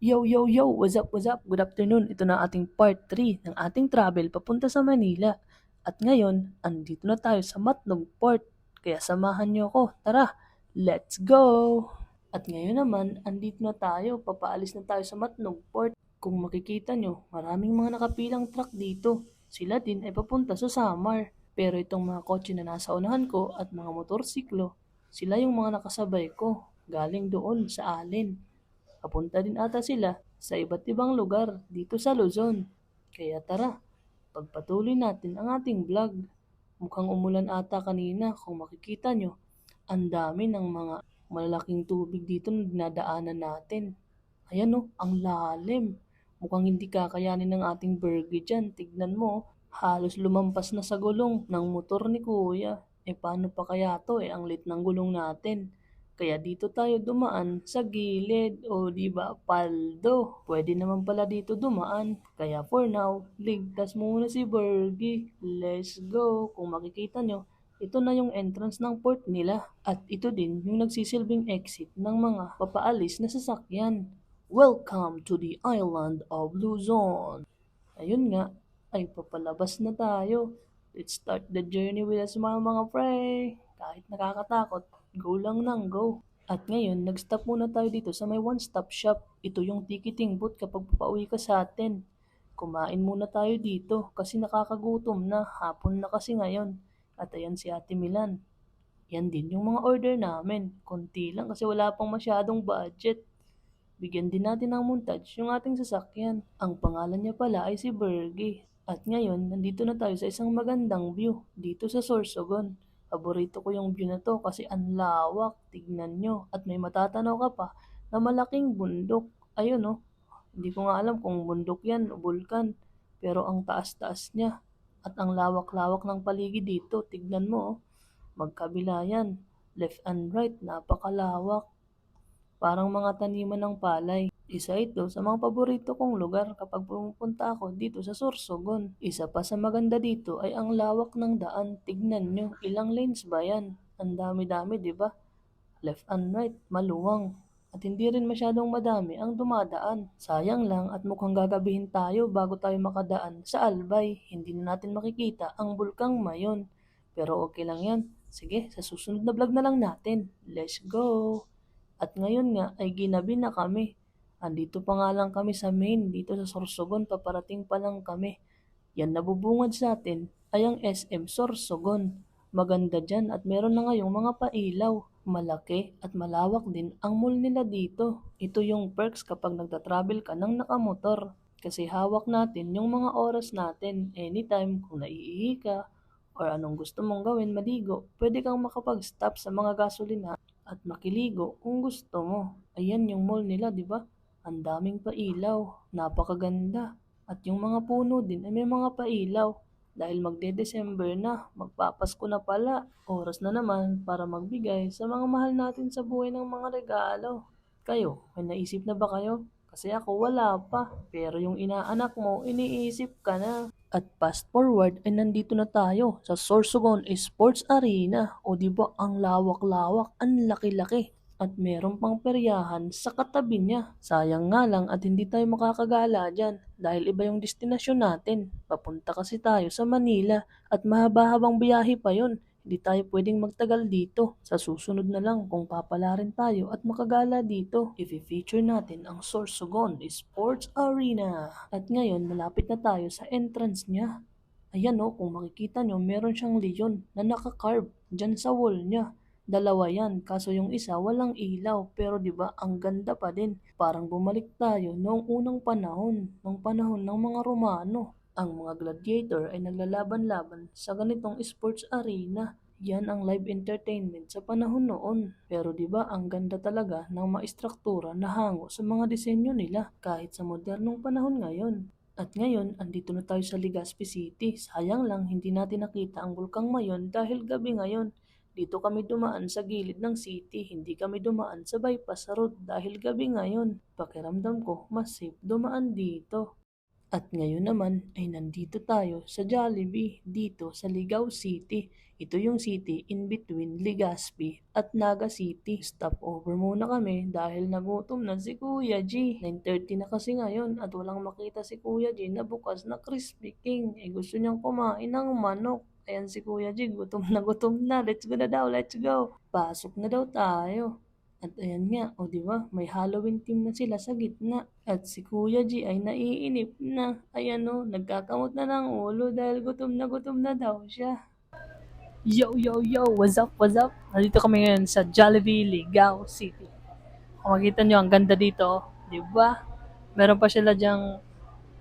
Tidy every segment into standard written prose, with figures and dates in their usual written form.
Yo, yo, yo! What's up, what's up? Good afternoon. Ito na ating part 3 ng ating travel papunta sa Manila. At ngayon, andito na tayo sa Matnog Port. Kaya samahan niyo ako. Tara, let's go! At ngayon naman, andito na tayo. Papaalis na tayo sa Matnog Port. Kung makikita nyo, maraming mga nakapilang truck dito. Sila din ay papunta sa Samar. Pero itong mga kotse na nasa unahan ko at mga motorsiklo, sila yung mga nakasabay ko. Galing doon sa Alin. Papunta din ata sila sa iba't ibang lugar dito sa Luzon. Kaya tara, pagpatuloy natin ang ating vlog. Mukhang umulan ata kanina kung makikita nyo. Ang dami ng mga malalaking tubig dito na dinadaanan natin. Ayan o, ang lalim. Mukhang hindi kakayanin ng ating burger dyan. Tignan mo, halos lumampas na sa gulong ng motor ni kuya. Paano pa kaya to ang lit ng gulong natin. Kaya dito tayo dumaan sa gilid o di ba paldo. Pwede naman pala dito dumaan. Kaya for now, ligtas muna si Bergie. Let's go. Kung makikita nyo, ito na yung entrance ng port nila. At ito din yung nagsisilbing exit ng mga papaalis na sasakyan. Welcome to the island of Luzon. Ayun nga, ay papalabas na tayo. Let's start the journey with a smile mga pre. Kahit nakakatakot, go lang nang go. At ngayon, nag-stop muna tayo dito sa may one-stop shop. Ito yung ticketing booth kapag papauwi ka sa atin. Kumain muna tayo dito kasi nakakagutom na. Hapon na kasi ngayon. At ayan si Ate Milan. Yan din yung mga order namin. Konti lang kasi wala pang masyadong budget. Bigyan din natin ng montage yung ating sasakyan. Ang pangalan niya pala ay si Bergie. At ngayon, nandito na tayo sa isang magandang view dito sa Sorsogon. Paborito ko yung view na to kasi ang lawak, tignan nyo. At may matatanaw ka pa na malaking bundok. Ayun oh, hindi ko nga alam kung bundok yan o bulkan. Pero ang taas-taas niya at ang lawak-lawak ng paligid dito, tignan mo oh. Magkabila yan, left and right, napakalawak. Parang mga taniman ng palay. Isa ito sa mga paborito kong lugar kapag pumupunta ako dito sa Sorsogon. Isa pa sa maganda dito ay ang lawak ng daan. Tignan nyo, ilang lanes ba yan? Ang dami-dami, di ba? Left and right, maluwang. At hindi rin masyadong madami ang dumadaan. Sayang lang at mukhang gagabihin tayo bago tayo makadaan sa Albay. Hindi na natin makikita ang Bulkang Mayon. Pero okay lang yan. Sige, sa susunod na vlog na lang natin. Let's go! At ngayon nga ay ginabi na kami. Andito pa nga lang kami sa main dito sa Sorsogon, paparating pa lang kami. Yan nabubungad sa atin ay ang SM Sorsogon. Maganda dyan at meron na ngayong mga pailaw. Malaki at malawak din ang mall nila dito. Ito yung perks kapag nagta-travel ka ng nakamotor. Kasi hawak natin yung mga oras natin anytime kung naiihi ka or anong gusto mong gawin maligo, pwede kang makapag-stop sa mga gasolina at makiligo kung gusto mo. Ayan yung mall nila, di ba? Ang daming pailaw, napakaganda. At yung mga puno din ay may mga pailaw. Dahil magde-December na, magpapasko na pala. Oras na naman para magbigay sa mga mahal natin sa buhay ng mga regalo. Kayo, may naisip na ba kayo? Kasi ako wala pa. Pero yung inaanak mo, iniisip ka na. At fast forward ay nandito na tayo sa Sorsogon Sports Arena. O di ba ang lawak-lawak, ang laki-laki. At meron pang peryahan sa katabi niya. Sayang nga lang at hindi tayo makakagala dyan dahil iba yung destinasyon natin. Papunta kasi tayo sa Manila at mahaba-habang biyahe pa yon. Hindi tayo pwedeng magtagal dito. Sa susunod na lang kung papala rin tayo at makagala dito. I-feature natin ang Sorsogon Sports Arena. At ngayon malapit na tayo sa entrance niya. Ayan o, kung makikita nyo, meron siyang leon na nakakarve dyan sa wall niya. Dalawa yan, kaso yung isa walang ilaw, pero 'di ba ang ganda pa din. Parang bumalik tayo noong unang panahon, ng panahon ng mga Romano. Ang mga gladiator ay naglalaban-laban sa ganitong sports arena. Yan ang live entertainment sa panahon noon. Pero 'di ba ang ganda talaga ng mga istruktura na hango sa mga disenyo nila kahit sa modernong panahon ngayon. At ngayon, andito na tayo sa Legazpi City. Sayang lang hindi natin nakita ang Bulkang Mayon dahil gabi ngayon. Dito kami dumaan sa gilid ng city, hindi kami dumaan sa bypass road dahil gabi ngayon. Pakiramdam ko, mas safe dumaan dito. At ngayon naman ay nandito tayo sa Jollibee dito sa Ligao City. Ito yung city in between Legazpi at Naga City. Stop over muna kami dahil nagutom na si Kuya G. 9:30 na kasi ngayon at walang makita si Kuya G na bukas na Crispy King. Gusto niyang kumain ng manok. Ayan si Kuya G, gutom na gutom na. Let's go na daw, let's go. Pasok na daw tayo. At ayan nga, o di ba, may Halloween team na sila sa gitna. At si Kuya G ay naiinip na. Ayan o, nagkakamot na ng ulo dahil gutom na daw siya. Yo, yo, yo! What's up, what's up? Nandito kami ngayon sa Jollibee, Ligao City. Kung makita nyo, ang ganda dito, di ba? Meron pa sila dyang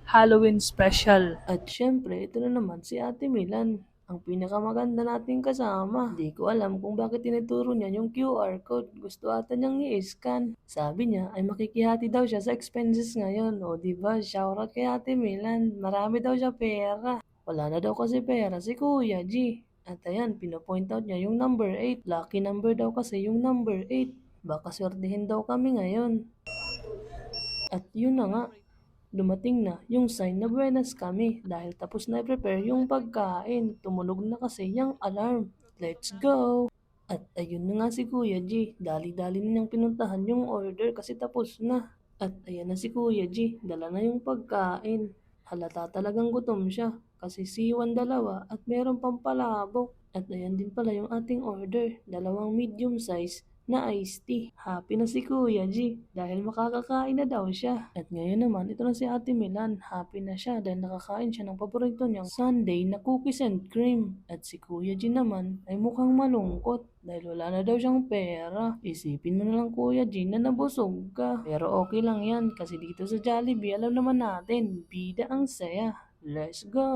Halloween special. At syempre, ito na naman si Ate Milan, ang pinakamaganda nating kasama. Di ko alam kung bakit tinuturo niya yung QR code. Gusto ata niyang i-scan. Sabi niya ay makikihati daw siya sa expenses ngayon. O diba, shoutout kay Ate Milan. Marami daw siya pera. Wala na daw kasi pera si Kuya G. At ayan, pinopoint out niya yung number 8. Lucky number daw kasi yung number 8. Baka swertihin daw kami ngayon. At yun na nga, dumating na yung sign na buenas kami dahil tapos na i-prepare yung pagkain. Tumunog na kasi yung alarm. Let's go! At ayun na nga si Kuya G. Dali-dali na niyang pinuntahan yung order kasi tapos na. At ayan na si Kuya G. Dala na yung pagkain. Halata talagang gutom siya kasi siwan dalawa at meron pang palabok. At ayan din pala yung ating order. 2 medium size na iced tea. Happy na si Kuya G dahil makakakain na daw siya. At ngayon naman, ito na si Ate Milan. Happy na siya dahil nakakain siya ng paborito niyang sundae na cookies and cream. At si Kuya G naman ay mukhang malungkot dahil wala na daw siyang pera. Isipin mo na lang Kuya G na nabusog ka. Pero okay lang yan kasi dito sa Jollibee alam naman natin, bida ang saya. Let's go!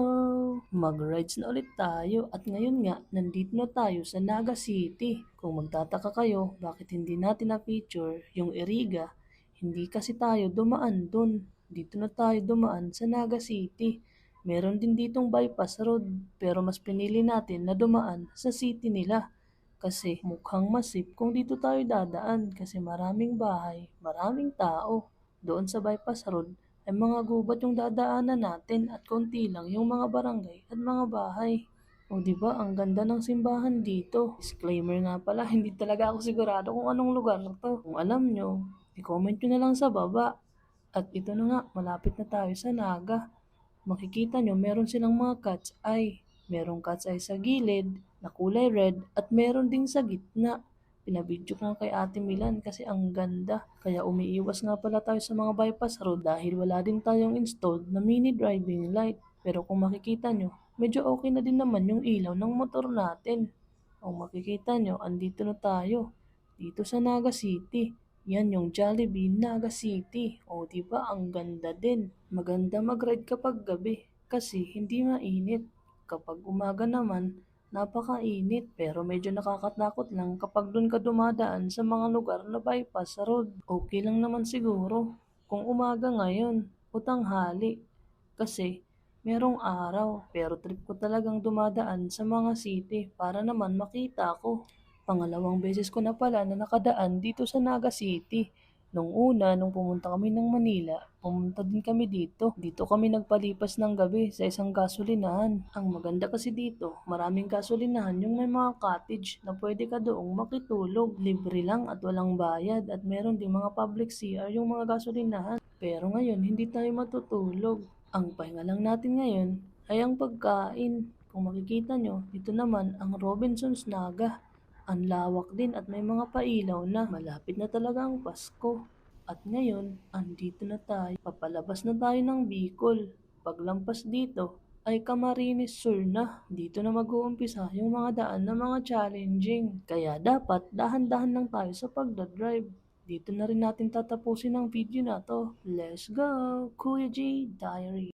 Mag-rides na ulit tayo at ngayon nga, nandito na tayo sa Naga City. Kung magtataka kayo, bakit hindi natin na-feature yung Iriga, hindi kasi tayo dumaan dun. Dito na tayo dumaan sa Naga City. Meron din ditong bypass road, pero mas pinili natin na dumaan sa city nila. Kasi mukhang masip kung dito tayo dadaan kasi maraming bahay, maraming tao. Doon sa bypass road ay mga gubat yung dadaanan natin at konti lang yung mga barangay at mga bahay. O di ba ang ganda ng simbahan dito. Disclaimer nga pala, hindi talaga ako sigurado kung anong lugar to. Kung alam nyo, i-comment nyo na lang sa baba. At ito na nga, malapit na tayo sa Naga. Makikita nyo, meron silang mga cat's eye. Merong cat's eye sa gilid na kulay red at meron ding sa gitna. Pinabidyo ko nga kay Ate Milan kasi ang ganda. Kaya umiiwas nga pala tayo sa mga bypass road dahil wala din tayong installed na mini driving light. Pero kung makikita nyo, medyo okay na din naman yung ilaw ng motor natin. Kung makikita nyo, andito na tayo. Dito sa Naga City. Yan yung Jollibee Naga City. O diba ang ganda din. Maganda mag-ride kapag gabi kasi hindi mainit. Kapag umaga naman, napakainit pero medyo nakakatakot lang kapag doon ka dumadaan sa mga lugar na bypass road. Okay lang naman siguro kung umaga ngayon o tanghali kasi merong araw pero trip ko talagang dumadaan sa mga city para naman makita ko. Pangalawang beses ko na pala na nakadaan dito sa Naga City. Nung una, nung pumunta kami ng Manila, pumunta din kami dito. Dito kami nagpalipas ng gabi sa isang gasolinahan. Ang maganda kasi dito, maraming gasolinahan yung may mga cottage na pwede ka doong makitulog. Libre lang at walang bayad at meron din mga public CR yung mga gasolinahan. Pero ngayon, hindi tayo matutulog. Ang pahinga lang natin ngayon ay ang pagkain. Kung makikita nyo, dito naman ang Robinsons Naga. Ang lawak din at may mga pailaw na. Malapit na talaga ang Pasko. At ngayon, andito na tayo. Papalabas na tayo ng Bicol. Paglampas dito, ay Camarines Sur na. Dito na mag-uumpisa yung mga daan na mga challenging. Kaya dapat dahan-dahan lang tayo sa pagdadrive. Dito na rin natin tatapusin ang video na to. Let's go! Kuya G Diary.